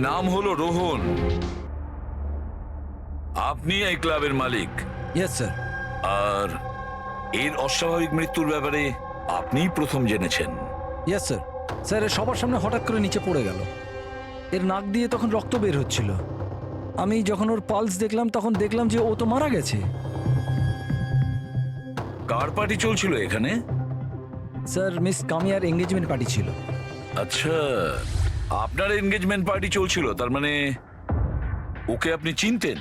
নাম হলো রোহন, আপনি এই ক্লাবের মালিক। Yes sir. আর এর অস্বাভাবিক মৃত্যুর ব্যাপারে আপনিই প্রথম জেনেছেন। Yes sir. স্যার এর সবার সামনে হঠাৎ করে নিচে পড়ে গেল। এর নাক দিয়ে তখন রক্ত বের হচ্ছিল। আমি যখন ওর পালস দেখলাম তখন দেখলাম যে ও তো মারা গেছে। কার পার্টি চলছিল এখানে? স্যার মিস কামিয়ার এঙ্গেজমেন্ট পার্টি ছিল। আচ্ছা, আপনার এনগেজমেন্ট পার্টি চলছিল, তার মানে ওকে আপনি চিনতেন?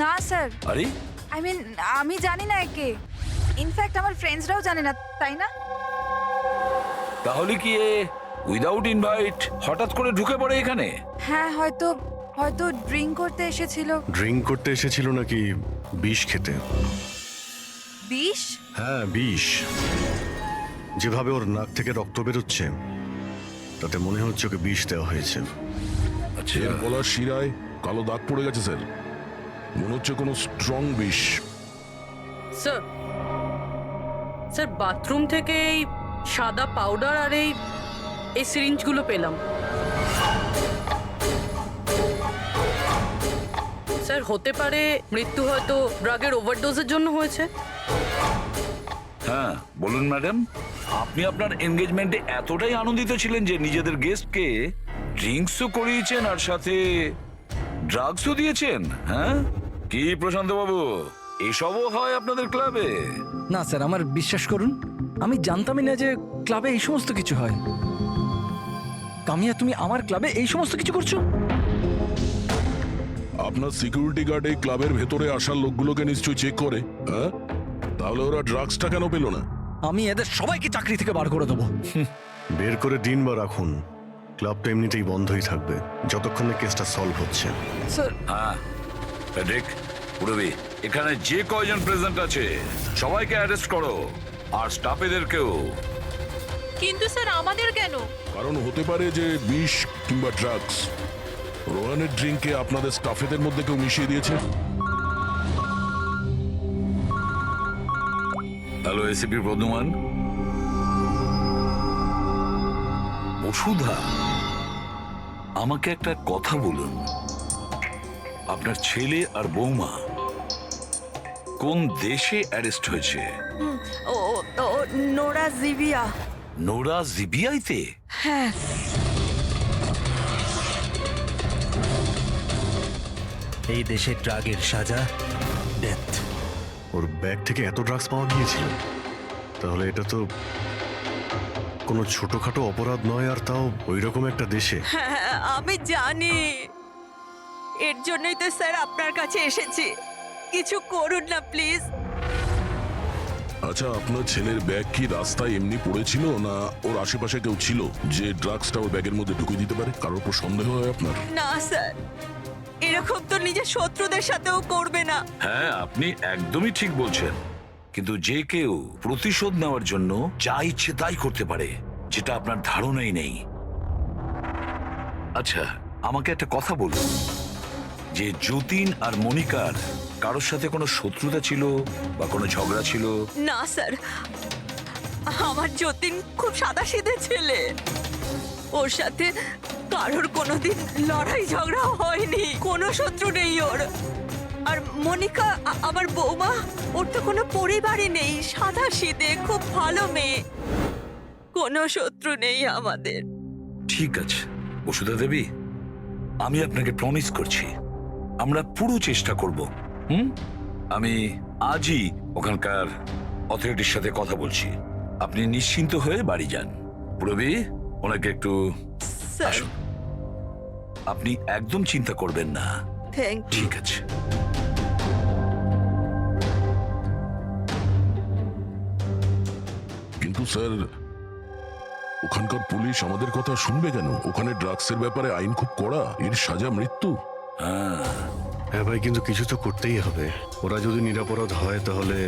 না স্যার, আরে আই মিন আমি জানি না একে। ইনফ্যাক্ট আমার ফ্রেন্ডসরাও জানে না, তাই না? তাহলে কি এ উইদাউট ইনভাইট হঠাৎ করে ঢুকে পড়ে এখানে? হ্যাঁ, হয়তো হয়তো ড্রিঙ্ক করতে এসেছিল। ড্রিঙ্ক করতে এসেছিল নাকি বিষ খেতে? বিষ? হ্যাঁ, বিষ। যেভাবে ওর নাক থেকে রক্ত বেরোচ্ছে তাতে মনে হচ্ছে ওকে বিষ দেওয়া হয়েছে। আচ্ছা, এর গলার শিরায় কালো দাগ পড়ে গেছে স্যার, মনে হচ্ছে কোনো স্ট্রং বিষ। স্যার স্যার বাথরুম থেকে এই সাদা পাউডার আর এই সিরিঞ্জগুলো পেলাম। স্যার হতে পারে মৃত্যু হয়তো ড্রাগের ওভারডোজের জন্য হয়েছে। হ্যাঁ বলুন ম্যাডাম, আপনি আপনার এনগেজমেন্টে এতটাই আনন্দিত ছিলেন যে নিজেদের গেস্টকে ড্রিঙ্কসও করিয়েছেন আর সাথে ড্রাগসও দিয়েছেন? হ্যাঁ কি প্রশান্ত বাবু, এসবও হয় আপনাদের ক্লাবে? না স্যার, আমার বিশ্বাস করুন, আমি জানতামই না যে ক্লাবে এই সমস্ত কিছু হয়। কামিয়া, তুমি আমার ক্লাবে এই সমস্ত কিছু করছো? আপনার সিকিউরিটি গার্ড এই ক্লাবের ভেতরে আসার লোকগুলোকে নিশ্চয়ই চেক করে, হ্যাঁ? তাহলে ওরা ড্রাগসটা কেন পেল না? আমি এদের সবাইকে চাকরি থেকে বার করে দেবো। বের করে দিন বা রাখুন, ক্লাবটা এমনিতেই বন্ধই থাকবে যতক্ষণ না কেসটা সলভ হচ্ছে। স্যার হ্যাঁ ফেডরিক, পুরবি, এখানে যে কয়জন প্রেজেন্ট আছে সবাইকে অ্যারেস্ট করো, আর স্টাফেদেরকেও। কিন্তু স্যার আমাদের কেন? কারণ হতে পারে যে বিষ কিংবা ড্রাগস রোহানের ড্রিঙ্কে আপনাদের স্টাফেদের মধ্যে কেউ মিশিয়ে দিয়েছে। Hello ACP Bardhaman. বসুধা, আমাকে একটা কথা বলুন, আপনার ছেলে আর বৌমা কোন দেশে অ্যারেস্ট হয়েছে? ও ও নোরা জিবিয়া। নোরা জিবিআইতে? হ্যাঁ। এই দেশে ড্রাগের সাজা ডেথ। ওর ব্যাগ থেকে এত ড্রাগস পাওয়া গিয়েছিল, তাহলে এটা তো কোনো ছোটখাটো অপরাধ নয়, আর তাও ওই রকম একটা দেশে। হ্যাঁ আমি জানি, এর জন্যই তো স্যার আপনার কাছে এসেছি। কিছু করুন না প্লিজ। আচ্ছা, আপনার ছেলের ব্যাগ কি রাস্তায় এমনি পড়েছিল, না ওর আশেপাশে কেউ ছিল যে ড্রাগসটা ওর ব্যাগের মধ্যে ঢুকিয়ে দিতে পারে? কারোর উপর সন্দেহ হয় আপনার? না স্যার, এরকম তো নিজের শত্রুদের সাথেও করবে না। হ্যাঁ আপনি একদমই ঠিক বলছেন, কিন্তু যে কেউ প্রতিশোধ নেওয়ার জন্য যা ইচ্ছে তাই করতে পারে, যেটা আপনার ধারণাই নেই। আচ্ছা আমাকে একটা কথা বলুন, যে যতীন আর মনিকার কারোর সাথে কোনো শত্রুতা ছিল বা কোনো ঝগড়া ছিল? না স্যার, আমার যতীন খুব সাদাসিধে ছেলে, ওর সাথে কারোর কোনোদিন লড়াই ঝগড়া হয়নি, কোনো শত্রু নেই ওর। আর মনিকা আমার বৌমা, ওর তো কোনো পরিবারই নেই, সাদাসিধে খুব ভালো মেয়ে, কোনো শত্রু নেই আমাদের। ঠিক আছে বসুধা দেবী, আমি আপনাকে প্রমিস করছি আমরা পুরো চেষ্টা করব। আমি আজই ওখানকার অথরিটির সাথে কথা বলছি, আপনি নিশ্চিন্ত হয়ে বাড়ি যান। পুরবি, ওনাকে একটু স্যার আসুন। আপনি একদম চিন্তা করবেন না, থ্যাংক ইউ। ঠিক আছে? কিন্তু স্যার, ওখানকার পুলিশ আমাদের কথা শুনবে কেন? ওখানে ড্রাগসের ব্যাপারে আইন খুব কড়া, এর সাজা মৃত্যু। হ্যাঁ ভাই, কিন্তু কিছু তো করতেই হবে। ওরা যদি নিরপরাধ হয় তাহলে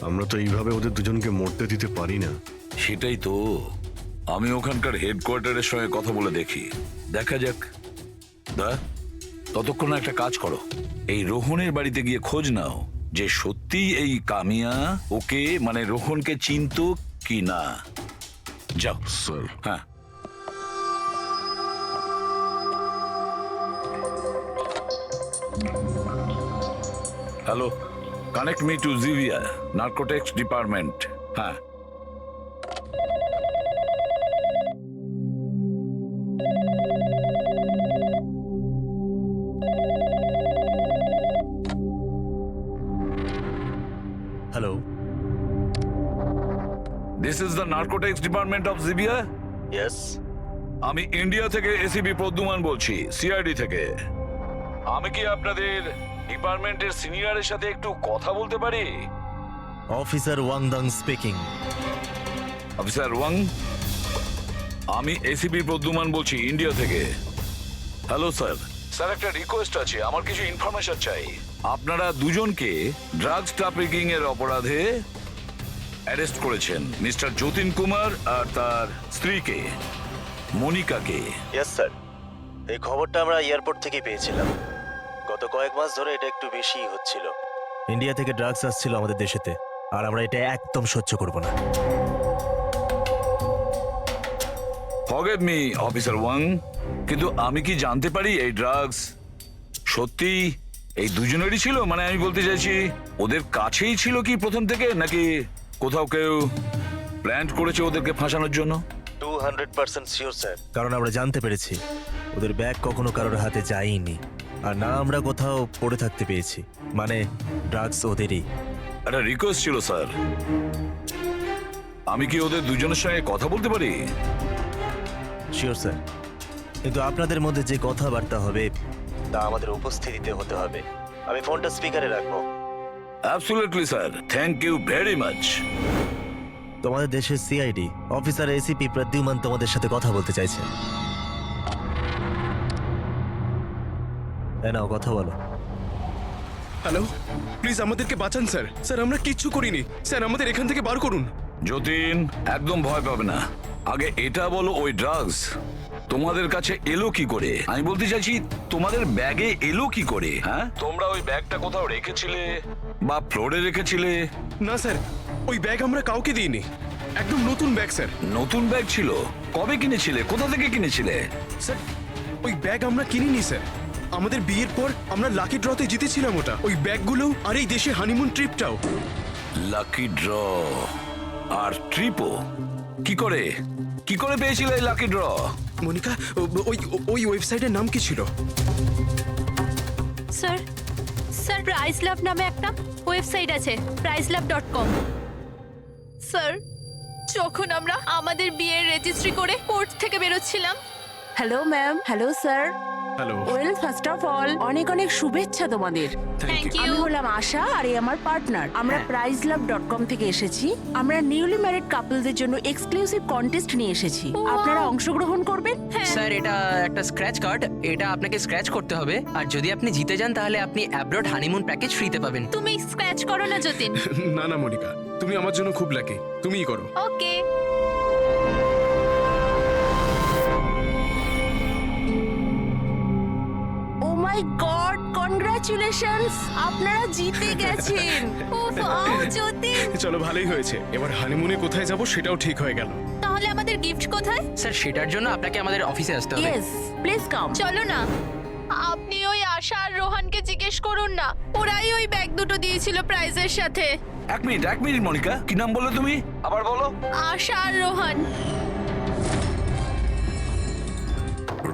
আমরা তো এইভাবে ওদের দুজনকে মরতে দিতে পারি না। সেটাই তো, আমি ওখানকার হেডকোয়ার্টারের সঙ্গে কথা বলে দেখি, দেখা যাক। ততক্ষণ একটা কাজ করো, এই রোহনের বাড়িতে গিয়ে খোঁজ নাও যে সত্যি এই কামিয়া ওকে মানে রোহনকে চিনতো কি না। যাও। স্যার, হ্যাঁ hello, connect me to Jivia narcotics department. হ্যাঁ, hello, this is the narcotics department of Jivia. Yes. আমি ইন্ডিয়া থেকে এসিপি প্রদ্যুমান বলছি, সিআইডি থেকে। আমি কি আপনাদের ডিপার্টমেন্টের সিনিয়রের সাথে একটু কথা বলতে পারি? Officer Wangdang speaking. Officer Wang, আমি এসিপি প্রদ্যুমান বলছি ইন্ডিয়া থেকে। Hello sir. স্যার, একটা রিকোয়েস্ট আছে, আমার কিছু ইনফরমেশন চাই। আপনারা দুজনকে ড্রাগস ট্রাফিকিং এর অপরাধে অ্যারেস্ট করেছেন, মিস্টার যতীন কুমার আর তার স্ত্রীকে মনিকাকে। ইয়েস স্যার, এই খবরটা আমরা এয়ারপোর্ট থেকে পেয়েছিলাম। গত কয়েক মাস ধরে এটা একটু বেশিই হচ্ছিল। ইন্ডিয়া থেকে ড্রাগস আসছিল আমাদের দেশেতে, আর আমরা এটা একদম সহ্য করব না। ফরগিভ মি অফিসার ওয়াং, কিন্তু আমি কি জানতে পারি এই ড্রাগস সত্যি এই দুজনেরই ছিল? মানে আমি বলতে চাইছি, ওদের কাছেই ছিল কি প্রথম থেকে, নাকি কোথাও কেউ প্ল্যান করেছে ওদেরকে ফাঁসানোর জন্য? 200% শিওর স্যার। কারণ আমরা জানতে পেরেছি ওদের ব্যাগ কখনো কারোর হাতে যায়নি, আর না আমরা কোথাও পড়ে থাকতে পেয়েছি। মানে ড্রাগস ওদেরই। একটা রিকোয়েস্ট ছিল স্যার, আমি কি ওদের দুজনের সঙ্গে কথা বলতে পারি? শিওর স্যার, কিন্তু আপনাদের মধ্যে যে কথাবার্তা হবে তা আমাদের উপস্থিতিতে হতে হবে। আমি ফোনটা স্পিকারে রাখবো। Absolutely sir, thank you very much. তোমাদের দেশের সিআইডি অফিসার এসিপি প্রদ্যুমান তোমাদের সাথে কথা বলতে চাইছে। নাও কথা বলো। হ্যালো, প্লিজ আমাদেরকে বাঁচান স্যার। স্যার, আমরা কিচ্ছু করিনি স্যার, আমাদের এখান থেকে বার করুন। যতীন, একদম ভয় পাবে না। আগে এটা বলো, ওই ড্রাগস তোমাদের কাছে এলো কি করে? আমি বলতে চাইছি, তোমাদের ব্যাগে এলো কি করে? হ্যাঁ, তোমরা ওই ব্যাগটা কোথাও রেখেছিলে বা ফ্লোরে রেখেছিলে? না স্যার, ওই ব্যাগ আমরা কাউকে দিইনি, একদম নতুন ব্যাগ স্যার। নতুন ব্যাগ ছিল? কবে কিনেছিলে? কোথা থেকে কিনেছিলে? স্যার, ওই ব্যাগ আমরা কিনিনি স্যার। আমাদের বিয়ের পর আমরা লাকি ড্রতে জিতেছিলাম ওটা, ওই ব্যাগগুলো আর এই দেশে হানিমুন ট্রিপটাও। লাকি ড্র আর ট্রিপও? কি করে পেয়েছিলে এই লাকি ড্র? মনিকা, ওই ওয়েবসাইটের নাম কি ছিল? স্যার, স্যার প্রাইস লাভ নামে একটা ওয়েবসাইট আছে, pricelove.com। স্যার, যখন আমরা আমাদের বিয়ের রেজিস্ট্রি করে কোর্ট থেকে বেরোচ্ছিলাম। Hello ma'am. Hello sir. Hello. Well, first of all অনেক অনেক শুভেচ্ছা তোমাদের। Thank you. আমি হলাম আশা, আর এই আমার পার্টনার। আমরা pricelove.com থেকে এসেছি। আমরা নিউলি ম্যারিড কাপলদের জন্য এক্সক্লুসিভ কন্টেস্ট নিয়ে এসেছি। আপনারা অংশগ্রহণ করবেন? স্যার, এটা একটা স্ক্র্যাচ কার্ড, এটা আপনাকে স্ক্র্যাচ করতে হবে, আর যদি আপনি জিতে যান তাহলে আপনি অ্যাব্রড হানিমুন প্যাকেজ ফ্রিতে পাবেন। তুমি স্ক্র্যাচ করো না যতীন। না না মনিকা, তুমি আমার জন্য খুব লাকি, তুমিই করো। ওকে। ও মাই গড, কনগ্রাচুলেশনস, আপনারা জিতে গেছেন। ওয়াও যতীন, চলো, ভালোই হয়েছে। এবার হানিমুনে কোথায় যাব সেটাও ঠিক হয়ে গেল। তাহলে আমাদের গিফট কোথায়? স্যার, সেটার জন্য আপনাকে আমাদের অফিসে আসতে হবে। Yes, please come. চলো না, আপনি ওই আশা আর রোহানকে জিজ্ঞেস করুন না, ওরাই ওই ব্যাগ দুটো দিয়েছিল প্রাইজের সাথে। এক মিনিট মনিকা, কি নাম বললে তুমি? আবার বলো। আশা আর রোহান।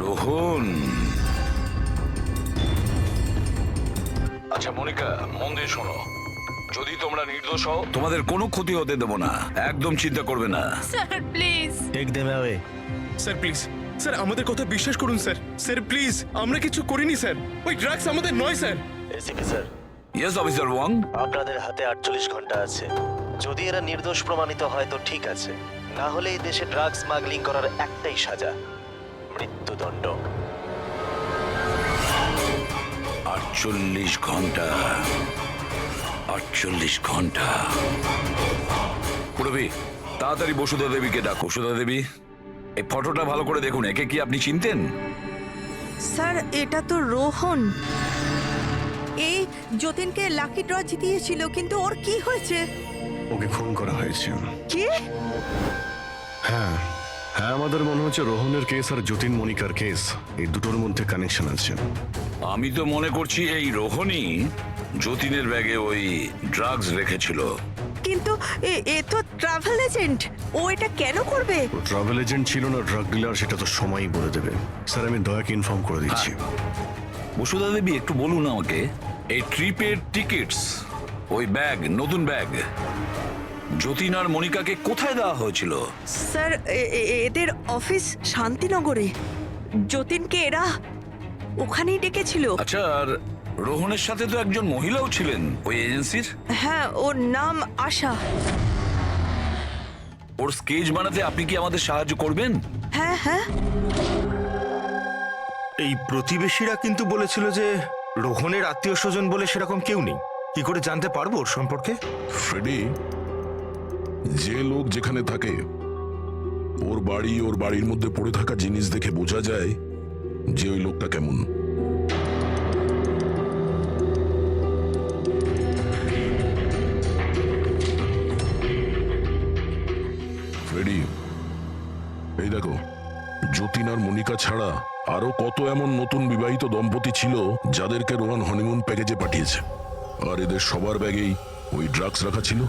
রোহন। আচ্ছা মনিকা, মন দিয়ে শোনো, যদি তোমরা নির্দোষ হও তোমাদের কোনো ক্ষতি হতে দেবো না, একদম চিন্তা করবে না। Sir please. Take them away. Sir please, sir আমাদের কথা বিশ্বাস করুন স্যার। স্যার প্লিজ, আমরা কিছু করিনি স্যার, ওই ড্রাগস আমাদের নয় sir. ACP sir. Yes officer Wang. আপনাদের হাতে 48 ঘন্টা আছে। যদি এরা নির্দোষ প্রমাণিত হয় তো ঠিক আছে, না হলে এই দেশে ড্রাগস স্মাগলিং করার একটাই সাজা, মৃত্যুদণ্ড। 48 ঘন্টা। 48 ঘন্টা। পুরবি, তাড়াতাড়ি বসুধা দেবীকে ডাকো। বসুধা দেবী, এই ফটোটা ভালো করে দেখুন, একে কি আপনি চিনতেন? স্যার, এটা তো রোহন। এই যতীনকে লাকি ড্র জিতিয়েছিল, কিন্তু ওর কি হয়েছে? ওকে খুন করা হয়েছে। কি? হ্যাঁ, আমাদের মনে হচ্ছে রোহনের কেস আর যতীন মনিকার কেস, এই দুটোর মধ্যে কানেকশন আছে। আমি তো মনে করছি এই রোহনই যতীনের ব্যাগে ওই ড্রাগস রেখেছিল। কিন্তু এ তো ট্রাভেল এজেন্ট, ও এটা কেন করবে? ও ট্রাভেল এজেন্ট ছিল না ড্রাগ ডিলার সেটা তো সময়ই বলে দেবে। স্যার আমি দয়াকে ইনফর্ম করে দিচ্ছি। বসুধা দেবী একটু বলুন আমাকে, এই ট্রিপের টিকিটস, ওই ব্যাগ, নতুন ব্যাগ, যতীন আর মনিকাকে কোথায় দেওয়া হয়েছিল? স্যার এদের অফিস শান্তিনগরে। যতীনকে এরা ওখানেই ডেকেছিল। আচ্ছা, আর রোহনের সাথে তো একজন মহিলাও ছিলেন ওই এজেন্সির। হ্যাঁ, ওর নাম আশা। ওর স্কেচ বানাতে আপনি কি আমাদের সাহায্য করবেন? হ্যাঁ হ্যাঁ। এই প্রতিবেশীরা কিন্তু বলেছিল যে রোহনের আত্মীয় স্বজন বলে সেরকম কেউ নেই। কি করে জানতে পারবো ওর সম্পর্কে? ফ্রেডি, যে লোক যেখানে থাকে ওর বাড়ি, ওর বাড়ির মধ্যে পড়ে থাকা জিনিস দেখে বোঝা যায় যে ওই লোকটা কেমন। ফ্রেডি, এই দেখো, যতীন আর মনিকা ছাড়া আরো কত এমন নতুন বিবাহিত দম্পতি ছিল যাদেরকে রোহন হনিমুন প্যাকেজে পাঠিয়েছে, আর এদের সবার ব্যাগেই ওই ড্রাগস রাখা ছিল।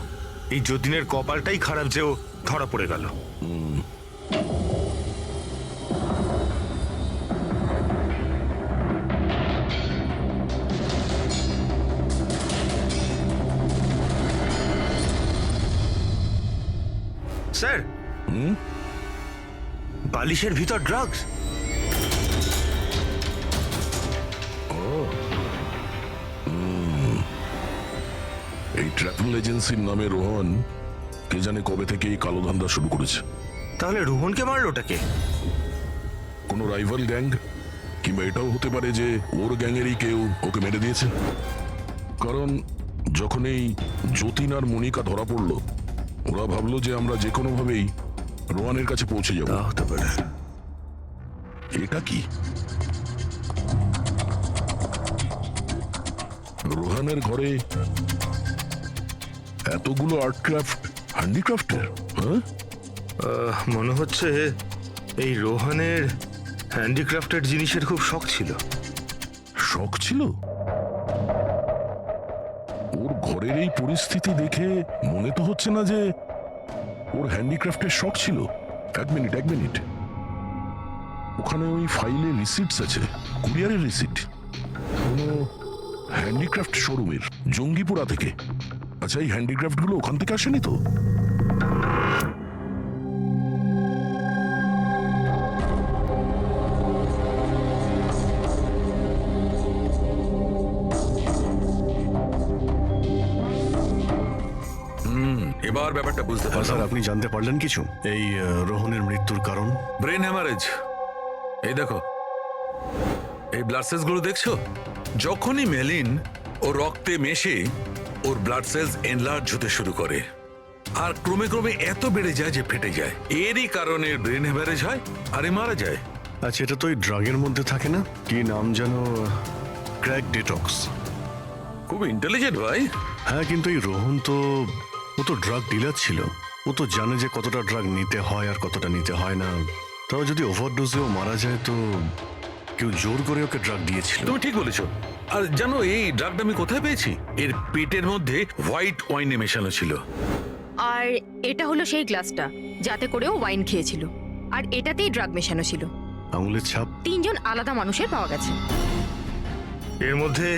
এই যতীনের কপালটাই খারাপ যে ও ধরা পড়ে গেল। স্যার, বালিশের ভিতর ড্রাগস। এই ট্রাভেল এজেন্সির নামে রোহন কে জানে কবে থেকে এই কালো ধান্দা শুরু করেছে। তাহলে রোহনকে মারলোটাকে? কোনো রাইভাল গ্যাং, কিংবা এটাও হতে পারে যে ওর গ্যাংয়েরই কেউ ওকে মেরে দিয়েছে। কারণ যখন এই যতীন আর মনিকা ধরা পড়লো, ওরা ভাবলো যে আমরা যে কোনো ভাবেই রোহানের কাছে পৌঁছে যাবো। হতে পারে। এটা কি? রোহানের ঘরে এতগুলো আর্ট ক্রাফট, হ্যান্ডিক্রাফটের। হ্যাঁ, মনে হচ্ছে এই রোহনের হ্যান্ডিক্রাফটেড জিনিসের খুব শখ ছিল। শখ ছিল? ওর ঘরের এই পরিস্থিতি দেখে মনে তো হচ্ছে না যে ওর হ্যান্ডিক্রাফটের শখ ছিল। এক মিনিট, ওখানে ওই ফাইলে রিসিটস আছে, কুরিয়ারের রিসিট, কোনো হ্যান্ডিক্রাফট শোরুমের, জঙ্গিপুরা থেকে। আচ্ছা, এই হ্যান্ডিক্রাফট গুলো ওখান থেকে আসেনি তো? এবার ব্যাপারটা বুঝতে স্যার পারলাম। আপনি জানতে পারলেন কিছু এই রোহনের মৃত্যুর কারণ? Brain haemorrhage. এই দেখো, এই ব্লাড সেলস গুলো দেখছো? যখনই মেলিন ও রক্তে মেশে ওর ব্লাড সেলস এনলার্জ হতে শুরু করে, আর ক্রমে ক্রমে এত বেড়ে যায় যে ফেটে যায়। এরই কারণে ব্রেন হ্যামারেজ হয় আর এ মারা যায়। আচ্ছা, এটা তো ওই ড্রাগের মধ্যে থাকে না? কি নাম যেন? Crack detox. খুব ইন্টেলিজেন্ট ভাই। হ্যাঁ, কিন্তু এই রোহন তো, ও তো ড্রাগ ডিলার ছিল। ও তো জানে যে কতটা ড্রাগ নিতে হয় আর কতটা নিতে হয় না। তাও যদি ওভারডোজেও মারা যায় তো কেউ জোর করে ওকে ড্রাগ দিয়েছিল। তুমি ঠিক বলেছো। আর জানো এই ড্রাগটা আমি কোথায় পেয়েছি? এর পেটের মধ্যে হোয়াইট ওয়াইনে মেশানো ছিল। আর এটা হলো সেই গ্লাসটা যাতে করেও ওয়াইন খেয়েছিল, আর এটাতেই ড্রাগ মেশানো ছিল। আঙুলের ছাপ 3 জন আলাদা মানুষের পাওয়া গেছে। এর মধ্যে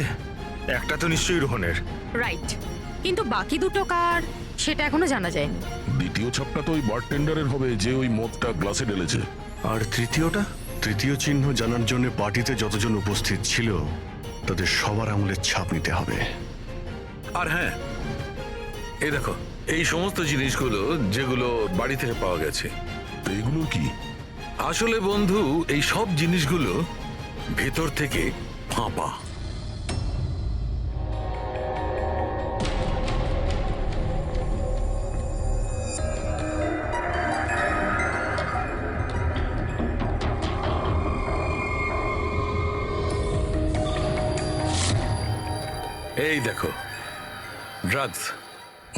একটা তো নিশ্চয়ই রোহনের। রাইট, কিন্তু বাকি দুটো কার সেটা এখনো জানা যায়নি। দ্বিতীয় ছাপটা তো ওই বারটেন্ডারের হবে যে ওই মদটা গ্লাসে ঢেলেছে। আর তৃতীয়টা? তৃতীয় চিহ্ন জানার জন্য পার্টিতে যতজন উপস্থিত ছিল তাদের সবার আঙুলের ছাপ নিতে হবে। আর হ্যাঁ, এই দেখো, এই সমস্ত জিনিসগুলো যেগুলো বাড়ি থেকে পাওয়া গেছে, এগুলো কি? আসলে বন্ধু, এই সব জিনিসগুলো ভেতর থেকে ফাঁপা। এই দেখো, ড্রাগস।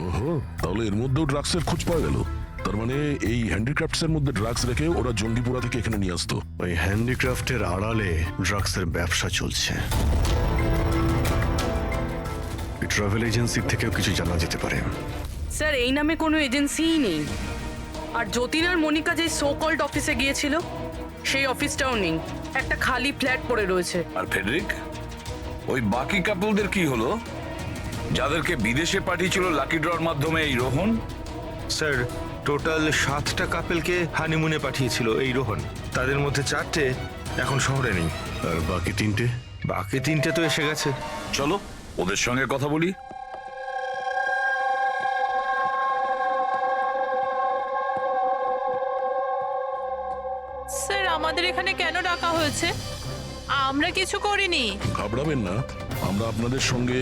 ওহো, তাহলে এর মধ্যেও ড্রাগসের খোঁজ পাওয়া গেল। তার মানে এই হ্যান্ডিক্রাফটস এর মধ্যে ড্রাগস রেখে ওরা জঙ্গিপুরা থেকে এখানে নিয়ে আসতো। ওই হ্যান্ডিক্রাফটের আড়ালে ড্রাগসের ব্যবসা চলছে। ট্রাভেল এজেন্সির থেকেও কিছু জানা যেতে পারে। স্যার এই নামে কোনো এজেন্সিই নেই। আর যতীন আর মনিকা যে সো কল্ড অফিসে গিয়েছিল সেই অফিসটাও নেই, একটা খালি ফ্ল্যাট পড়ে রয়েছে। আর ফেডরিক, ওই বাকি কাপলদের কি হলো যাদেরকে বিদেশে পাঠিয়েছিল লাকি ড্রর মাধ্যমে এই রোহন? স্যার, টোটাল 7টা কাপেলকে হানিমুনে পাঠিয়েছিল এই রোহন। তাদের মধ্যে 4টে এখন শহরে নেই। আর বাকি 3টে? বাকি 3টে তো এসে গেছে। চলো ওদের সঙ্গে কথা বলি। স্যার আমাদের এখানে কেন ডাকা হয়েছে? আমরা কিছু করিনি। ঘাবড়াবেন না, আমরা আপনাদের সঙ্গে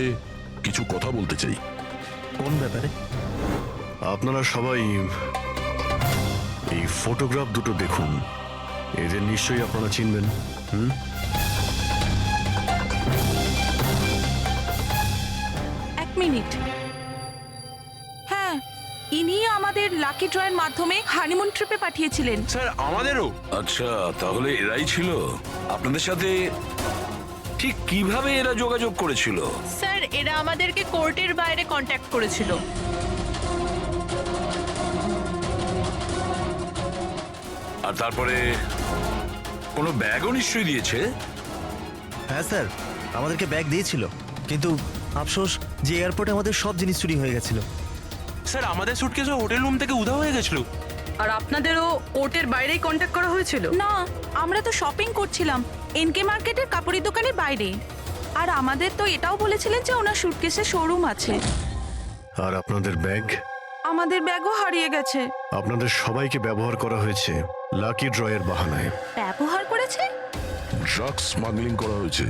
কিছু কথা বলতে চাই। কোন ব্যাপারে? আপনারা সবাই এই ফটোগ্রাফ দুটো দেখুন। এদের নিশ্চয়ই আপনারা চিনবেন। এক মিনিট। হ্যাঁ, ইনি আমাদের লাকি ড্রয়ের মাধ্যমে হানিমুন ট্রিপে পাঠিয়েছিলেন। স্যার, আমাদেরও। আচ্ছা, তাহলে এরাই ছিল আপনাদের সাথে। ঠিক কিভাবে এরা যোগাযোগ করেছিল? স্যার এরা আমাদেরকে কোর্টের বাইরে কন্ট্যাক্ট করেছিল। আর তারপরে কোনো ব্যাগও নিশ্চয়ই দিয়েছে। হ্যাঁ স্যার, আমাদেরকে ব্যাগ দিয়েছিল, কিন্তু আফসোস যে এয়ারপোর্টে আমাদের সব জিনিস চুরি হয়ে গেছিল। স্যার, আমাদের সুটকেসও হোটেল রুম থেকে উধাও হয়ে গেছিল। আর আপনাদেরও কোর্টের বাইরেই কন্ট্যাক্ট করা হয়েছিল? না, আমরা তো শপিং করছিলাম এনকে মার্কেটের কাপড়ের দোকানের বাইরে। আর আমাদের তো এটাও বলেছিলেন যে ওনার সুটকেসে শোরুম আছে। আর আপনাদের ব্যাগ? আমাদের ব্যাগও হারিয়ে গেছে। আপনাদের সবাইকে ব্যবহার করা হয়েছে লাকি ড্রয়ের বাহানায়। ব্যবহার করেছে? ড্রাগস স্মাগলিং করা হয়েছে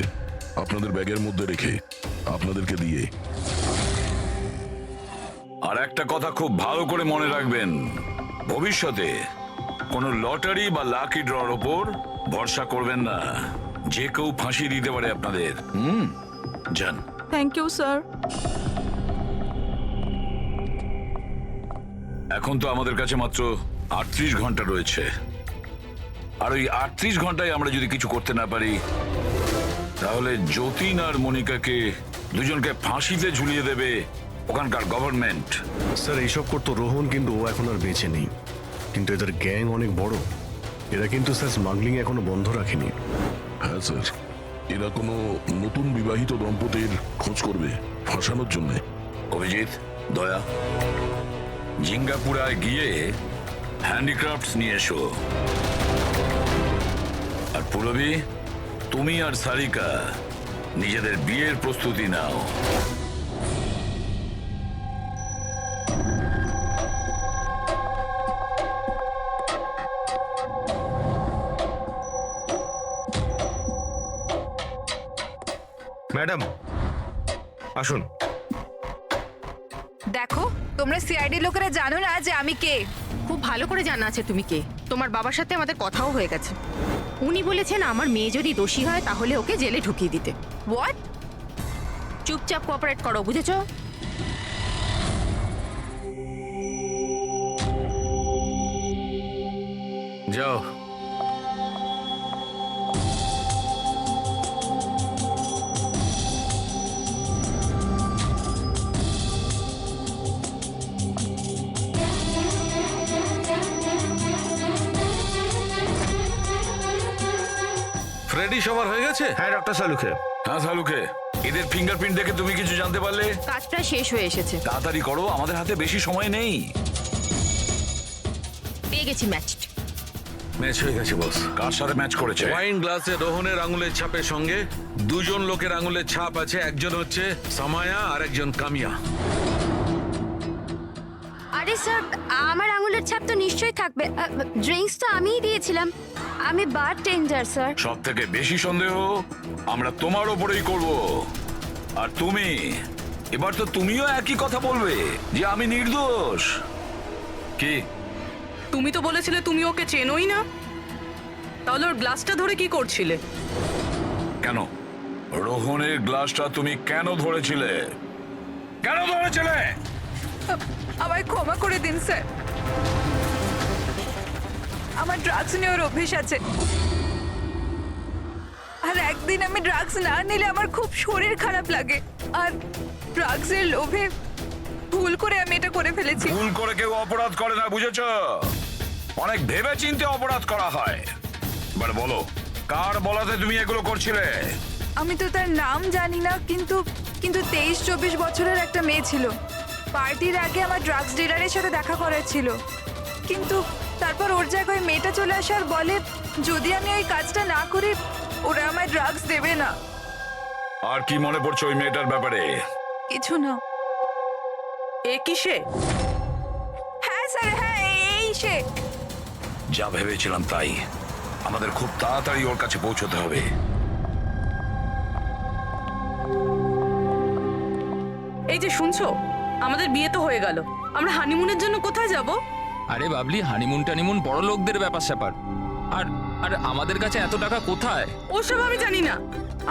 আপনাদের ব্যাগের মধ্যে রেখে, আপনাদেরকে দিয়ে। আর একটা কথা খুব ভালো করে মনে রাখবেন, ভবিষ্যতে কোনো লটারি বা লাকি ড্রর ওপর ভরসা করবেন না। যে কেউ ফাঁসি দিতে পারে আপনাদের। যান। Thank you sir. এখন তো আমাদের কাছে মাত্র 38 ঘন্টা রয়েছে। আর ওই 38 ঘন্টায় আমরা যদি কিছু করতে না পারি, তাহলে যতীন আর মনিকাকে দুজনকে ফাঁসিতে ঝুলিয়ে দেবে ওখানকার গভর্নমেন্ট। স্যার, এইসব করতো রোহন, কিন্তু ও এখন আর বেঁচে নেই। কিন্তু এদের গ্যাং অনেক বড়। এরা কিন্তু স্যার স্মাগলিং এখনো বন্ধ রাখেনি। হ্যাঁ স্যার, এরা কোনো নতুন বিবাহিত দম্পতির খোঁজ করবে ফাঁসানোর জন্যে। অভিজিৎ, দয়া, জিঙ্গাপুরায় গিয়ে হ্যান্ডিক্রাফটস নিয়ে এসো। আর পুরবী, তুমি আর সারিকা নিজেদের বিয়ের প্রস্তুতি নাও। ম্যাডাম, আসুন। দেখো, তোমরা সিআইডি লোকেরা জানো না যে আমি কে। খুব ভালো করে জানা আছে তুমি কে। তোমার বাবার সাথে আমাদের কথাও হয়ে গেছে। উনি বলেছেন আমার মেয়ে যদি দোষী হয় তাহলে ওকে জেলে ঢুকিয়ে দিতে। হোয়াট? চুপচাপ কোঅপারেট করো, বুঝেছো? যাও। ফ্রেডি সবার হয়ে গেছে? হ্যাঁ ডক্টর সালুখে। হ্যাঁ সালুখে, এদের ফিঙ্গারপ্রিন্ট দেখে তুমি কিছু জানতে পারলে? কাজটা শেষ হয়ে এসেছে। তাড়াতাড়ি করো, আমাদের হাতে বেশি সময় নেই। পেয়ে গেছি ম্যাচড। ম্যাচ হয়ে গেছে বস। কার সাথে ম্যাচ করেছে? ওয়াইন গ্লাসে রোহনের আঙুলের ছাপের সঙ্গে দুজন লোকের আঙুলের ছাপ আছে। একজন হচ্ছে সামায়া আর একজন কামিয়া। আরে স্যার, আমার আঙুলের ছাপ তো নিশ্চয়ই থাকবে। ড্রিঙ্কস তো আমিই দিয়েছিলাম। আমি বারটেন্ডার স্যার। সব থেকে বেশি সন্দেহ আমরা তোমার ওপরেই করব। আর তুমি, এবার তো তুমিও একই কথা বলবে যে আমি নির্দোষ। কি? তুমি তো বলেছিলে তুমি ওকে চেনোই না, তাহলে ওর গ্লাসটা ধরে কি করছিলে? কেন রোহনের গ্লাসটা তুমি কেন ধরেছিলে? কেন ধরেছিলে? আমায় ক্ষমা করে দিন স্যার। আমার ড্রাগস নেওয়ার অভ্যেস আছে, আর একদিন আমি ড্রাগস না নিলে আমার খুব শরীর খারাপ লাগে, আর ড্রাগসের লোভে ভুল করে আমি এটা করে ফেলেছি। ভুল করে কেউ অপরাধ করে না, বুঝেছো? অনেক ভেবে চিন্তে অপরাধ করা হয়। এবার বলো, কার বলাতে তুমি এগুলো করছিলে? আমি তো তার নাম জানি না, কিন্তু 23-24 বছরের একটা মেয়ে ছিল। পার্টির আগে আমার ড্রাগস ডিলারের সাথে দেখা করার ছিল, কিন্তু তারপর ওর জায়গায় মেয়েটা চলে আসে আর বলে যদি আমি ওই কাজটা না করি ওরা আমায় ড্রাগস দেবে না। আর কি মনে পড়ছে ওই মেয়েটার ব্যাপারে? কিছু না। এ কিসে? হ্যাঁ স্যার, হ্যাঁ এই সে। যা ভেবেছিলাম তাই। আমাদের খুব তাড়াতাড়ি ওর কাছে পৌঁছতে হবে। এই যে শুনছো, আমাদের বিয়ে তো হয়ে গেল, আমরা হানিমুনের জন্য কোথায় যাব? আরে বাবলি, হানিমুন টানিমুন বড় লোকদের ব্যাপার স্যাপার। আর আর আমাদের কাছে এত টাকা কোথায়? ওসব আমি জানি না।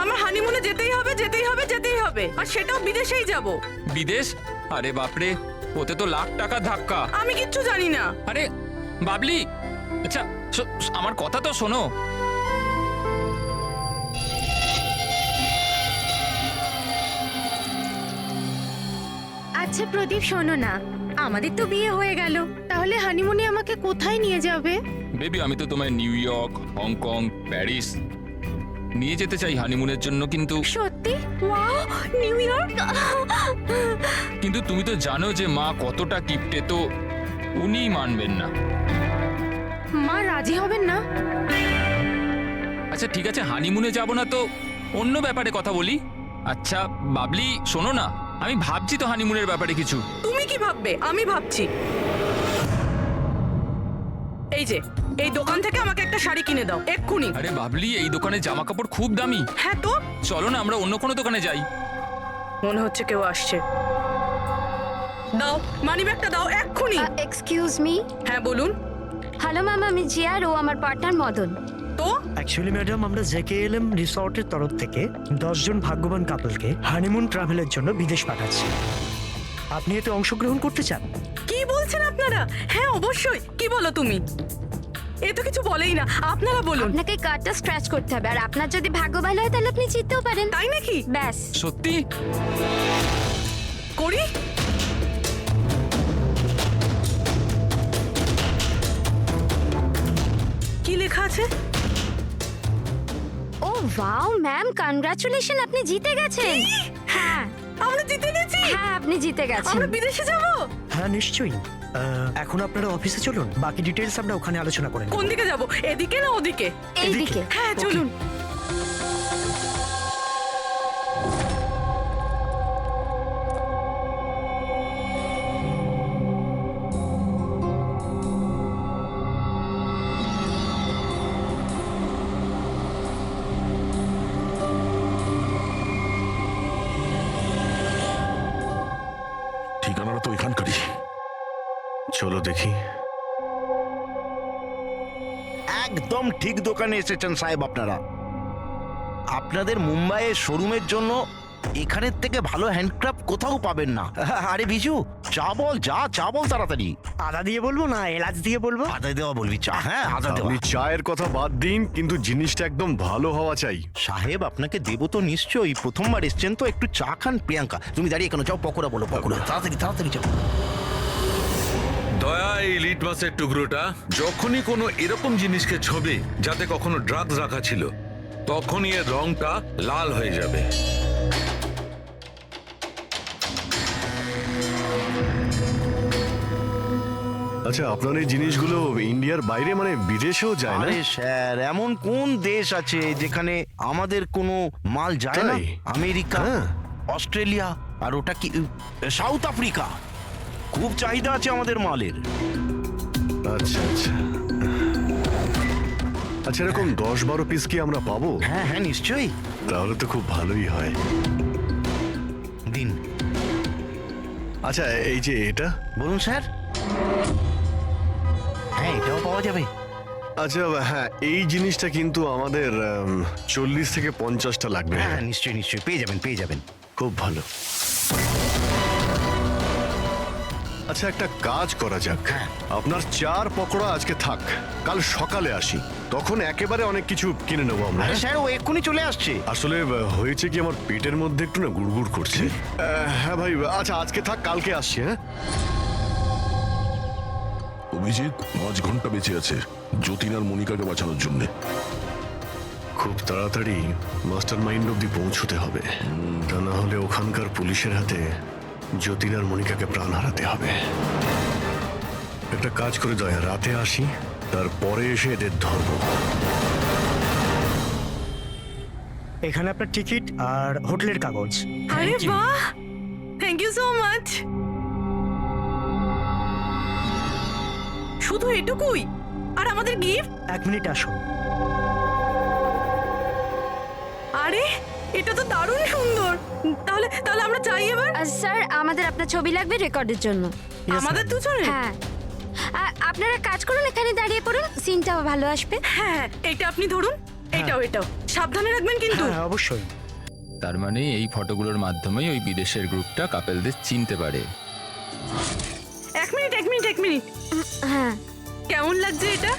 আমার হানিমুনে যেতেই হবে, যেতেই হবে, যেতেই হবে, আর সেটাও বিদেশেই যাব। বিদেশ? আরে বাপরে, ওতে তো লাখ টাকা ধাক্কা। আমি কিচ্ছু জানি না। আরে বাবলি, আচ্ছা আমার কথা তো শোনো। আচ্ছা প্রদীপ, শোনো না, আমাদের তো বিয়ে হয়ে গেল, তাহলে হানিমুনে আমাকে কোথায় নিয়ে যাবে? বেবি, আমি তো তোমায় নিউ ইয়র্ক, হংকং, প্যারিস নিয়ে যেতে চাই হানিমুনের জন্য, কিন্তু সত্যি? Wow, new York! কিন্তু তুমি তো জানো যে মা কতটা কিপটে, তো উনিই মানবেন না। মা রাজি হবেন না? আচ্ছা ঠিক আছে, হানিমুনে যাব না তো অন্য ব্যাপারে কথা বলি। আচ্ছা বাবলি শোনো না, আমি ভাবছি তো হানিমুনের ব্যাপারে কিছু। তুমি কি ভাববে? আমি ভাবছি। এই যে এই দোকান থেকে আমাকে একটা শাড়ি কিনে দাও এক্ষুনি। আরে বাবলি, এই দোকানে জামা কাপড় খুব দামি। হ্যাঁ তো চলো না আমরা অন্য কোনো দোকানে যাই। মনে হচ্ছে কেউ আসছে। দাও মানি ব্যাগটা, দাও এক্ষুনি। Excuse me. হ্যাঁ বলুন। হ্যালো ম্যাম, আমি জিয়া, ও আমার পার্টনার মদন। তো অ্যাকচুয়ালি ম্যাডাম, আমরা জেকেএলএম রিসর্টের তরফ থেকে 10 জন ভাগ্যবান কাপলকে হানিমুন ট্রাভেলের জন্য বিদেশ পাঠাচ্ছি। আপনি এতে অংশগ্রহণ করতে চান? কি বলছেন আপনারা? হ্যাঁ অবশ্যই। কি বলো তুমি? এ তো কিছু বলেই না। আপনারা বলুন। আপনাকে কার্ডটা স্ক্র্যাচ করতে হবে, আর আপনার যদি ভাগ্য ভালো হয় তাহলে আপনি জিততেও পারেন। তাই নাকি? ব্যাস। সত্যি? করি। কি লেখা আছে? ও ওয়াও ম্যাম, কনগ্রাচুলেশন, আপনি জিতে গেছেন। হ্যাঁ আমরা জিতে গেছি। হ্যাঁ আপনি জিতে গেছেন। আমরা বিদেশে যাব? হ্যাঁ নিশ্চয়ই। এখন আপনারা অফিসে চলুন, বাকি ডিটেইলস আমরা ওখানে আলোচনা করে নেব। কোন দিকে যাব? এদিকে না ওদিকে? এইদিকে। হ্যাঁ চলুন। ঠিকানাটা তো এখানকারই। চলো দেখি। একদম ঠিক দোকানে এসেছেন সাহেব আপনারা। আপনাদের মুম্বাইয়ের শোরুমের জন্য এখানের থেকে ভালো হ্যান্ডক্রাফট কোথাও পাবেন না। আরে বিজু, চা বল, চা বল তাড়াতাড়ি। আদা দিয়ে বলবো না এলাচ দিয়ে বলবো? আদা দেওয়া বলবি চা? হ্যাঁ আদা দেওয়া। আপনি চায়ের কথা বাদ দিন, কিন্তু জিনিসটা একদম ভালো হওয়া চাই। সাহেব আপনাকে দেবো তো নিশ্চয়ই, প্রথমবার এসছেন তো, একটু চা খান। প্রিয়াঙ্কা তুমি দাঁড়িয়ে কেন? যাও পকোড়া বলো, পকোড়া তাড়াতাড়ি যাও। দয়া, এই লিটমাসের টুকরোটা যখনই কোনো এরকম জিনিসকে ছবে যাতে কখনো ড্রাগস রাখা ছিল, তখনই এর রংটা লাল হয়ে যাবে। আচ্ছা, আপনার এই জিনিসগুলো ইন্ডিয়ার বাইরে মানে বিদেশেও যায় না? আরে স্যার, এমন কোন দেশ আছে যেখানে আমাদের কোনো মাল যায় না? তাই? আমেরিকা, অস্ট্রেলিয়া, আর ওটা কি সাউথ আফ্রিকা। খুব চাহিদা আছে আমাদের মালের। আচ্ছা আচ্ছা আচ্ছা, এরকম 10-12 পিস কি আমরা পাবো? হ্যাঁ হ্যাঁ নিশ্চয়ই। তাহলে তো খুব ভালোই হয়। দিন। আচ্ছা, এই যে এটা বলুন স্যার। হ্যাঁ এটাও পাওয়া যাবে। আচ্ছা হ্যাঁ, এই জিনিসটা কিন্তু আমাদের 40 থেকে 50টা লাগবে। হ্যাঁ নিশ্চয়ই পেয়ে যাবেন। খুব ভালো। আচ্ছা একটা কাজ করা যাক, আপনার 4 পকোড়া আজকে থাক, কাল সকালে আসি, তখন একেবারে অনেক কিছু কিনে নেবো আমরা। স্যার ও এক্ষুনি চলে আসছে। আসলে হয়েছে কি, আমার পেটের মধ্যে একটু না গুড়গুড় করছে। হ্যাঁ ভাই, আচ্ছা আজকে থাক, কালকে আসছি। হ্যাঁ অভিজিৎ 5 ঘন্টা বেঁচে আছে যতীন আর মনিকাকে বাঁচানোর জন্য। খুব তাড়াতাড়ি মাস্টার মাইন্ড অব্দি পৌঁছতে হবে, তা না হলে ওখানকার পুলিশের হাতে যতীন আর মনিকাকে প্রাণ হারাতে হবে। একটা কাজ করে দয়া, রাতে আসি, তারপরে এসে এদের ধরবো। এখানে আপনার টিকিট আর হোটেলের কাগজ। আরে বাহ, থ্যাংক ইউ সো মাচ। শুধু এটুকুই? আর আমাদের গিফট? 1 মিনিট আসুন। আরে এটা তো দারুণ সুন্দর। তাহলে তাহলে আমরা চাই এবার। স্যার আমাদের আপনার ছবি লাগবে রেকর্ডের জন্য। আমাদের দুজনে? হ্যাঁ, আপনারা কাজ করুন, এখানে দাঁড়িয়ে পড়ুন, সিনটাও ভালো আসবে। হ্যাঁ, এটা আপনি ধরুন, এটাও সাবধানে রাখবেন কিন্তু। হ্যাঁ অবশ্যই। তার মানে এই ফটোগুলোর মাধ্যমেই ওই বিদেশের গ্রুপটা কাপেলদের চিনতে পারে। এক মিনিট। হ্যাঁ, কেমন লাগছে এটা?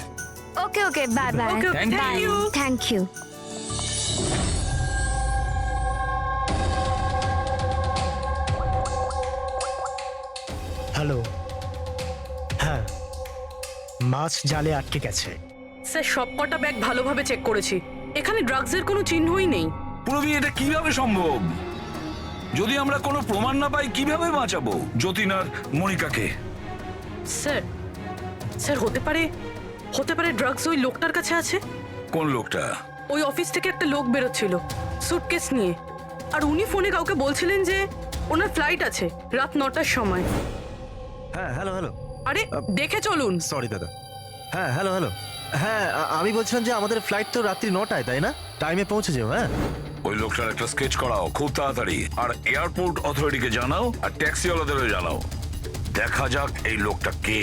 Okay okay, bye bye. Okay, thank you. Thank you. Hello. হ্যাঁ, মাছ জালে আটকে গেছে। স্যার সবকটা ব্যাগ ভালোভাবে চেক করেছি, এখানে ড্রাগসের কোনো চিহ্নই নেই। পুরবি, এটা কিভাবে সম্ভব? যদি আমরা কোনো প্রমাণ না পাই কিভাবে বাঁচাবো যতীন আর মনিকাকে? স্যার স্যার হতে পারে ড্রাগস ওই লোকটার কাছে আছে। কোন লোকটা? ওই অফিস থেকে একটা লোক বেরোচ্ছিল সুটকেস নিয়ে, আর উনি ফোনে কাউকে বলছিলেন যে ওনার ফ্লাইট আছে রাত 9টার সময়। হ্যাঁ হ্যালো হ্যালো। আরে দেখে চলুন। সরি দাদা। হ্যাঁ হ্যালো হ্যালো। হ্যাঁ আমি বলছিলাম যে আমাদের ফ্লাইট তো রাত্রি 9টায়, তাই না? টাইমে পৌঁছে যাও। হ্যাঁ ওই লোকটার একটা স্কেচ করাও খুব তাড়াতাড়ি, আর এয়ারপোর্ট অথরিটিকে জানাও, আর ট্যাক্সিওয়ালাদেরও জানাও। দেখা যাক এই লোকটা কে।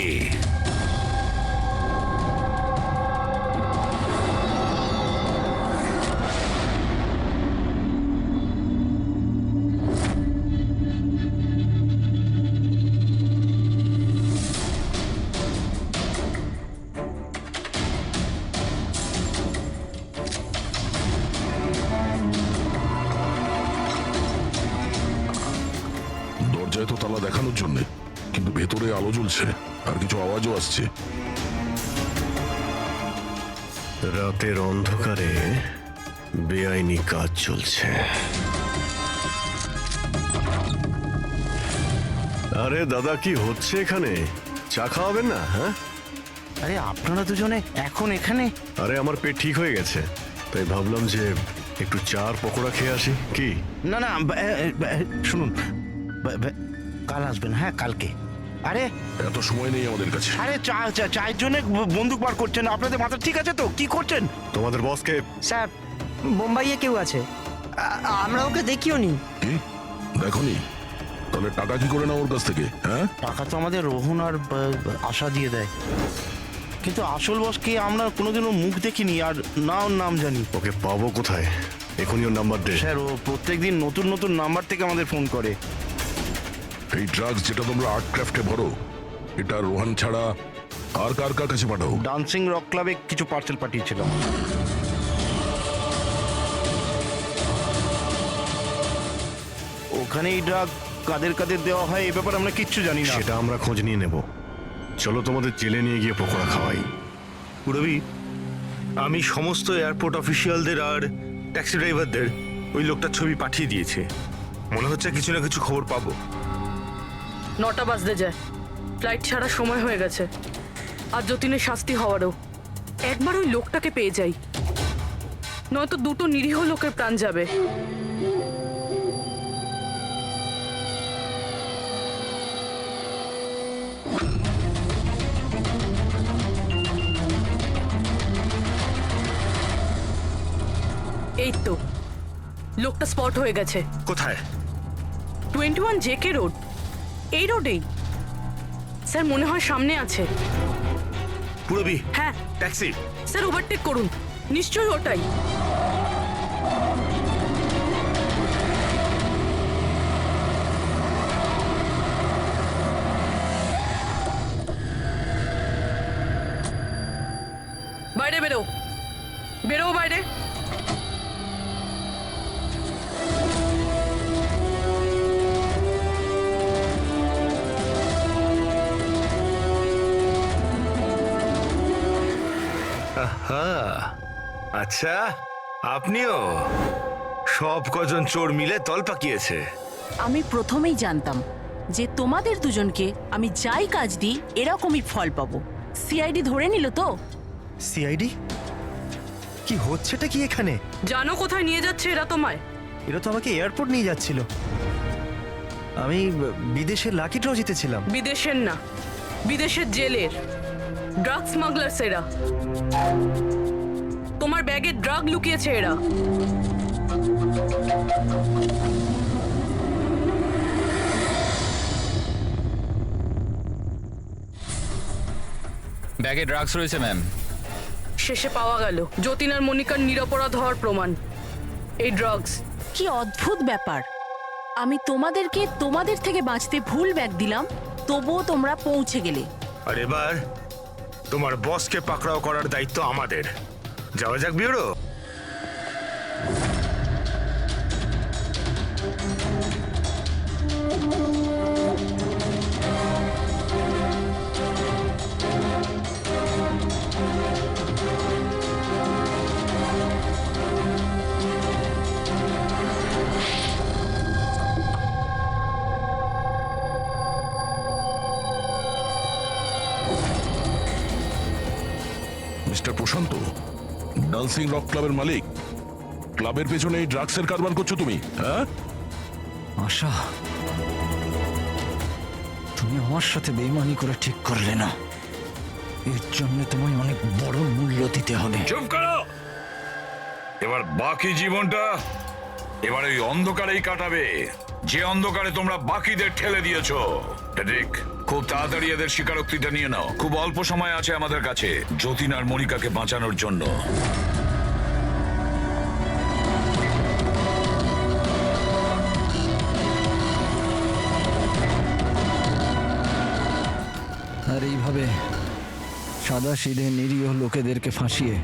দরজায় তো তালা দেখানোর জন্য, কিন্তু ভেতরে আলো জ্বলছে আর কিছু আওয়াজও আসছে। রাতের অন্ধকারে বেআইনি কাজ চলছে। আরে দাদা, কি হচ্ছে এখানে? চা খাওয়াবেন না? হ্যাঁ, আরে আপনারা দুজনে এখন এখানে? আরে আমার পেট ঠিক হয়ে গেছে, তাই ভাবলাম যে একটু চার পকোড়া খেয়ে আসি। কি? না না, শুনুন, কাল আসবেন। হ্যাঁ কালকে। আরে এত সময় নেই আমাদের কাছে। আরে চায়ের জন্য বন্দুক বার করছেন? আপনাদের মাথা ঠিক আছে তো? কি করছেন? তোমাদের বসকে? স্যার বোম্বাইয়ে কেউ আছে, আমরা ওকে দেখিও নি। কি দেখোনি? তাহলে টাকা কি করে না ওর কাছ থেকে? হ্যাঁ, টাকা তো আমাদের রোহন আর আশা দিয়ে দেয়, কিন্তু আসল বসকে আমরা কোনোদিনও মুখ দেখিনি, আর না ওর নাম জানি। ওকে পাবো কোথায়? এখনই ওর নাম্বার দে। স্যার ও প্রত্যেকদিন নতুন নতুন নাম্বার থেকে আমাদের ফোন করে। এই ড্রাগস যেটা তোমরা আর্ট ক্রাফটে ভরো, এটা রোহান ছাড়া আর কার কার কাছে পাঠাও? ডান্সিং রক ক্লাবে কিছু পার্সেল পাঠিয়েছিল। ওখানে এই ড্রাগ কাদের কাদের দেওয়া হয় এই ব্যাপারে আমরা কিচ্ছু জানি না। সেটা আমরা খোঁজ নিয়ে নেব। চলো তোমাদের জেলে নিয়ে গিয়ে পকোড়া খাওয়াই। পুরবি, আমি সমস্ত এয়ারপোর্ট অফিসিয়ালদের আর ট্যাক্সি ড্রাইভারদের ওই লোকটার ছবি পাঠিয়ে দিয়েছে। মনে হচ্ছে কিছু না কিছু খবর পাবো। 9টা বাজতে যায়, ফ্লাইট ছাড়ার সময় হয়ে গেছে, আর যতীনের শাস্তি হওয়ারও। একবার ওই লোকটাকে পেয়ে যাই, নয়তো দুটো নিরীহ লোকের প্রাণ যাবে। এই তো লোকটা স্পট হয়ে গেছে। কোথায়? 21 জেকে রোড, এই রোডেই। স্যার মনে হয় সামনে আছে। পুরবি, হ্যাঁ ট্যাক্সি। স্যার ওভারটেক করুন, নিশ্চয়ই ওটাই। বেরো, বেরো বাইরে। আহা, আচ্ছা আপনিও? সব কজন চোর মিলে দল পাকিয়েছে। আমি প্রথমেই জানতাম যে তোমাদের দুজনকে আমি যাই কাজ দিই এরকমই ফল পাবো। সিআইডি ধরে নিল তো? সিআইডি? কি হচ্ছেটা কি এখানে? জানো কোথায় নিয়ে যাচ্ছে এরা তোমায়? এরা তো আমাকে এয়ারপোর্ট নিয়ে যাচ্ছিল। আমি বিদেশে লাকি ড্র জিতেছিলাম। বিদেশের না, বিদেশের জেলের ড্রাগ স্মাগলার্স এরা। তোমার ব্যাগে ড্রাগ লুকিয়েছে এরা। ব্যাগে ড্রাগস রয়েছে ম্যাম। শেষে পাওয়া গেল যতীন আর মনিকার নিরপরাধ হওয়ার প্রমাণ। এই ড্রাগস। কি অদ্ভুত ব্যাপার! আমি তোমাদেরকে তোমাদের থেকে বাঁচতে ভুল ব্যাগ দিলাম, তবুও তোমরা পৌঁছে গেলে। আর এবার তোমার বসকে পাকড়াও করার দায়িত্ব আমাদের। যাওয়া যাক ব্যুরো। মিস্টার প্রশান্ত, ডান্সিং রক ক্লাবের মালিক, ক্লাবের পেছনে এই ড্রাগসের কারবার করছো তুমি, হ্যাঁ? আশা, তুমি আমার সাথে বেইমানি করে ঠিক করলে না। এর জন্য তোমায় অনেক বড় মূল্য দিতে হবে। চুপ করো। এবার বাকি জীবনটা এবার ওই অন্ধকারেই কাটাবে, যে অন্ধকারে তোমরা বাকিদের ঠেলে দিয়েছো। ঠিক, খুব তাড়াতাড়ি এদের স্বীকারোক্তিটা নিয়ে নাও। খুব অল্প সময় আছে আমাদের কাছে যতীন আর মনিকাকে বাঁচানোর জন্য। আর এইভাবে সাদা সিধে নিরীহ লোকেদেরকে ফাঁসিয়ে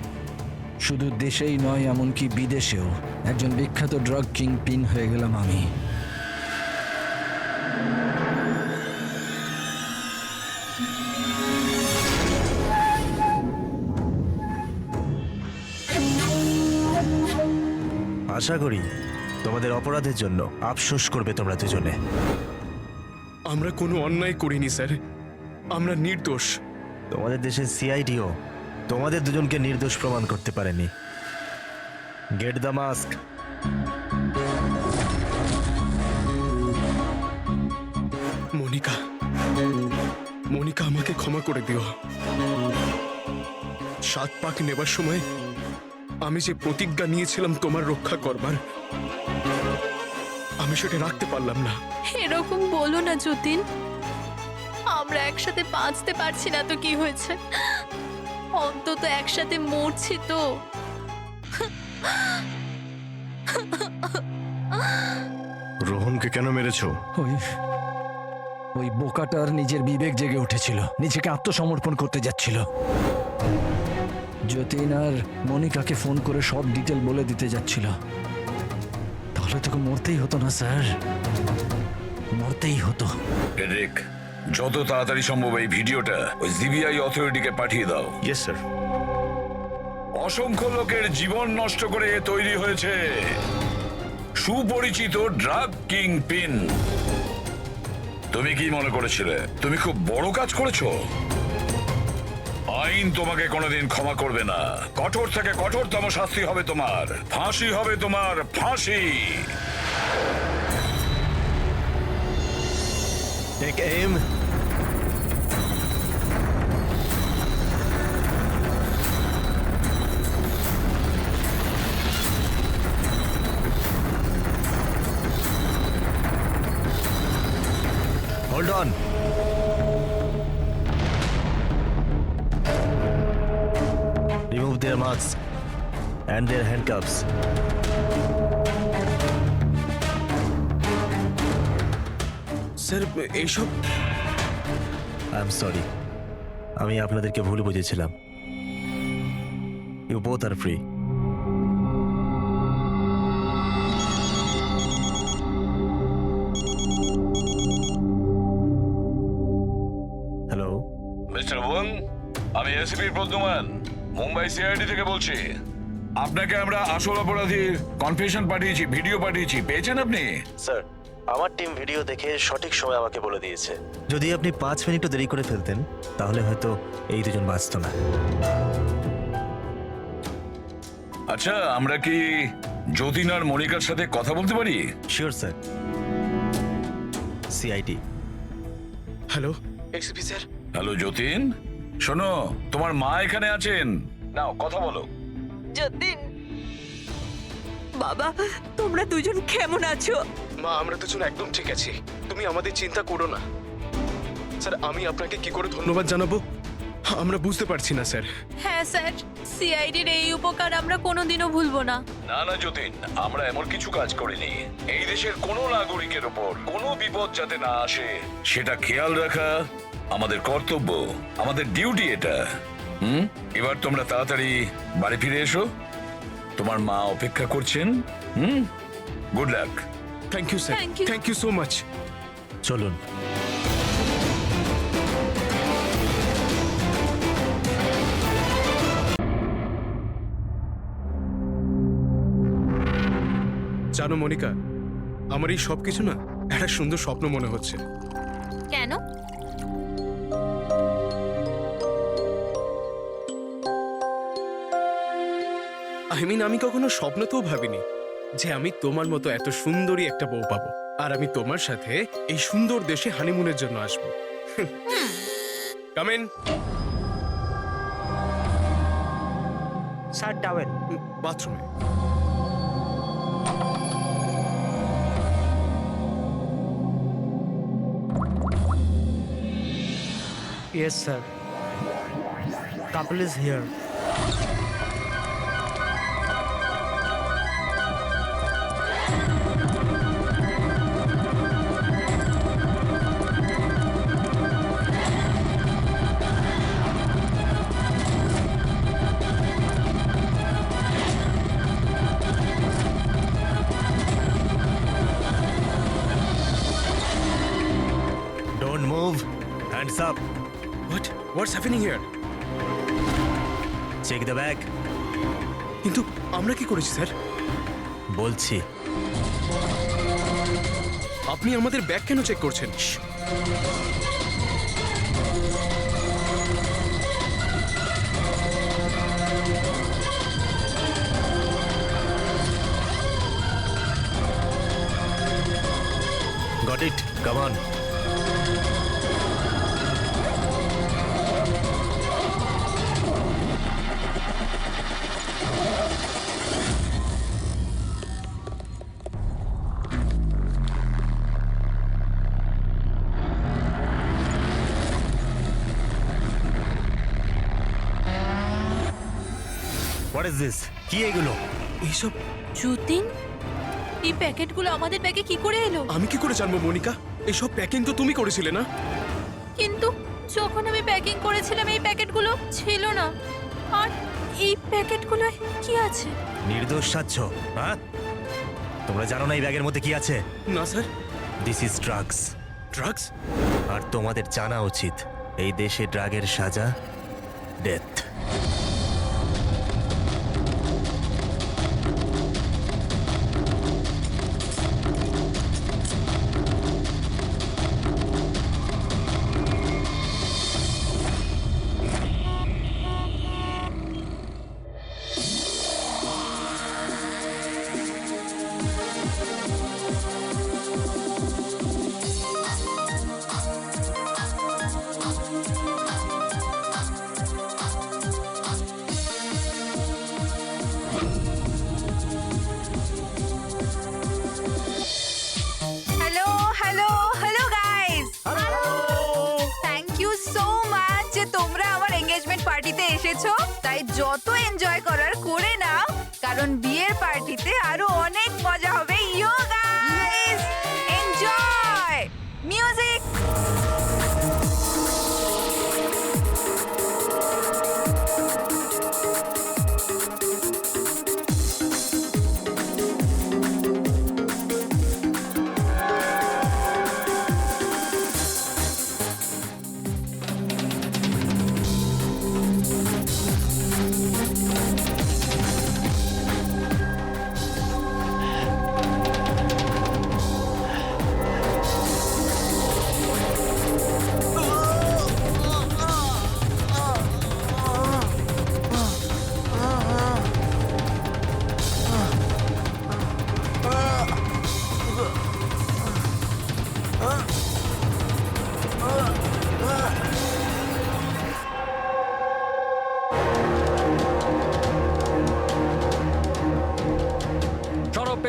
শুধু দেশেই নয়, এমনকি বিদেশেও একজন বিখ্যাত ড্রাগ কিং পিন হয়ে গেলাম আমি। আশা করি তোমাদের অপরাধের জন্য আফসোস করবে তোমরা দুজনে। আমরা কোনো অন্যায় করিনি স্যার, আমরা নির্দোষ। তোমাদের দেশের সিআইডিও তোমাদের দুজনকে নির্দোষ প্রমাণ করতে পারেনি। Get the mask. Monica, Monica আমাকে ক্ষমা করে দিও। 7 পাক নেবার সময় আমি যে প্রতিজ্ঞা নিয়েছিলাম তোমার রক্ষা করবার, আমি সেটা রাখতে পারলাম না। এরকম বলো না যতীন, আমরা একসাথে বাঁচতে পারছি না তো কি হয়েছে, অন্তত একসাথে মরছি তো। রোহনকে কেন মেরেছো? ওই বোকাটার নিজের বিবেক জেগে উঠেছিল, নিজেকে আত্মসমর্পণ করতে যাচ্ছিল। যতীন আর মনিকাকে ফোন করে সব ডিটেল বলে দিতে যাচ্ছিল। তাহলে তোকে মরতেই হতো না স্যার, মরতেই হতো। এরিক, যত তাড়াতাড়ি সম্ভব এই ভিডিওটা ওই সিবিআই অথরিটিকে পাঠিয়ে দাও। Yes sir. অসংখ্য লোকের জীবন নষ্ট করে তৈরি হয়েছে সুপরিচিত ড্রাগ কিং পিন। তুমি কি মনে করেছিলে তুমি খুব বড় কাজ করেছো? আইন তোমাকে কোনোদিন ক্ষমা করবে না। কঠোর থেকে কঠোরতম শাস্তি হবে তোমার, ফাঁসি হবে তোমার, ফাঁসি। Take aim. Hold on. Remove their masks and their handcuffs. Sir এইসব, আই এম সরি, আমি আপনাদেরকে ভুল বুঝেছিলাম। You both are free. Hello mister Wang, আমি এসিপি প্রদ্যুমান মুম্বাই সিআইডি থেকে বলছি। আপনাকে আমরা আসল অপরাধীর কনফেশন পাঠিয়েছি, ভিডিও পাঠিয়েছি, পেয়েছেন আপনি? স্যার, আমার টিম ভিডিও দেখে সঠিক সময় আমাকে বলে দিয়েছে। যদি আপনি 5 মিনিটও দেরি করে ফেলতেন তাহলে হয়তো এই দুজন বাঁচত না। আচ্ছা, আমরা কি যতীন আর মনিকার সাথে কথা বলতে পারি? Sure sir. CID. Hello SP sir. Hello Jatin, শোনো, তোমার মা এখানে আছেন, নাও কথা বলো। যতীন, বাবা, তোমরা দুজন কেমন আছো? মা, আমরা দুজন একদম ঠিক আছি, তুমি আমাদের চিন্তা করো না। স্যার, আমি আপনাকে কি করে ধন্যবাদ জানাবো আমরা বুঝতে পারছি না স্যার। হ্যাঁ স্যার, সিআইডির এই উপকার আমরা কোনোদিনও ভুলবো না। না না যতীন, আমরা এমন কিছু কাজ করিনি। এই দেশের কোনো নাগরিকের ওপর কোনো বিপদ যাতে না আসে সেটা খেয়াল রাখা আমাদের কর্তব্য, আমাদের ডিউটি এটা। এবার তোমরা তাড়াতাড়ি বাড়ি ফিরে এসো, তোমার মা অপেক্ষা করছেন। Good luck. Thank you sir, thank you so much. চলুন। জানো মনিকা, আমার এই সব কিছু না একটা সুন্দর স্বপ্ন মনে হচ্ছে। কেন? আমি কখনো স্বপ্নতেও ভাবিনি যে আমি তোমার মতো এত সুন্দরী একটা বউ পাবো, আর আমি তোমার সাথে এই সুন্দর দেশে হানিমুনের জন্য আসবো। Come in. Sir, towel. বাথরুমে। Yes, sir. Couple is here. Don't move. Hands up. What? What's happening here? Check the bag. কিন্তু আমরা কি করেছি স্যার? বলছি। আপনি আমাদের ব্যাগ কেন চেক করছেন? Got it. Come on. What is this? কি এগুলো? এইসব যতীন, এই প্যাকেটগুলো আমাদের ব্যাগে কি করে এলো? আমি কি করে জানবো মনিকা? এইসব প্যাকিং তো তুমি করেছিলে না? কিন্তু যখন আমি প্যাকিং করেছিলাম এই প্যাকেটগুলো ছিল না। আর এই প্যাকেটগুলোয় কি আছে? নির্দোষ সাচ্ছ, হ্যাঁ? তোমরা জানো না এই ব্যাগের মধ্যে কি আছে? না sir. This is drugs. Drugs? আর তোমাদের জানা উচিত এই দেশে ড্রাগের সাজা ডেথ। তাই যত এনজয় করার করে নাও, কারণ বিয়ের পার্টিতে আরো অনেক মজা হবে। You guys enjoy music.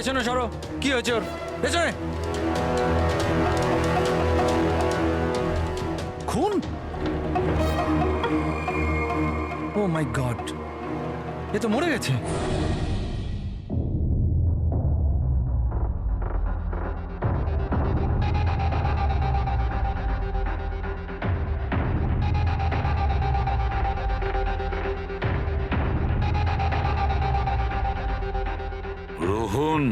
পেছনে সরো। কি হয়েছে ওর? পেছনে। খুন? ও মাই গড, এ তো মরে গেছে। রোহন,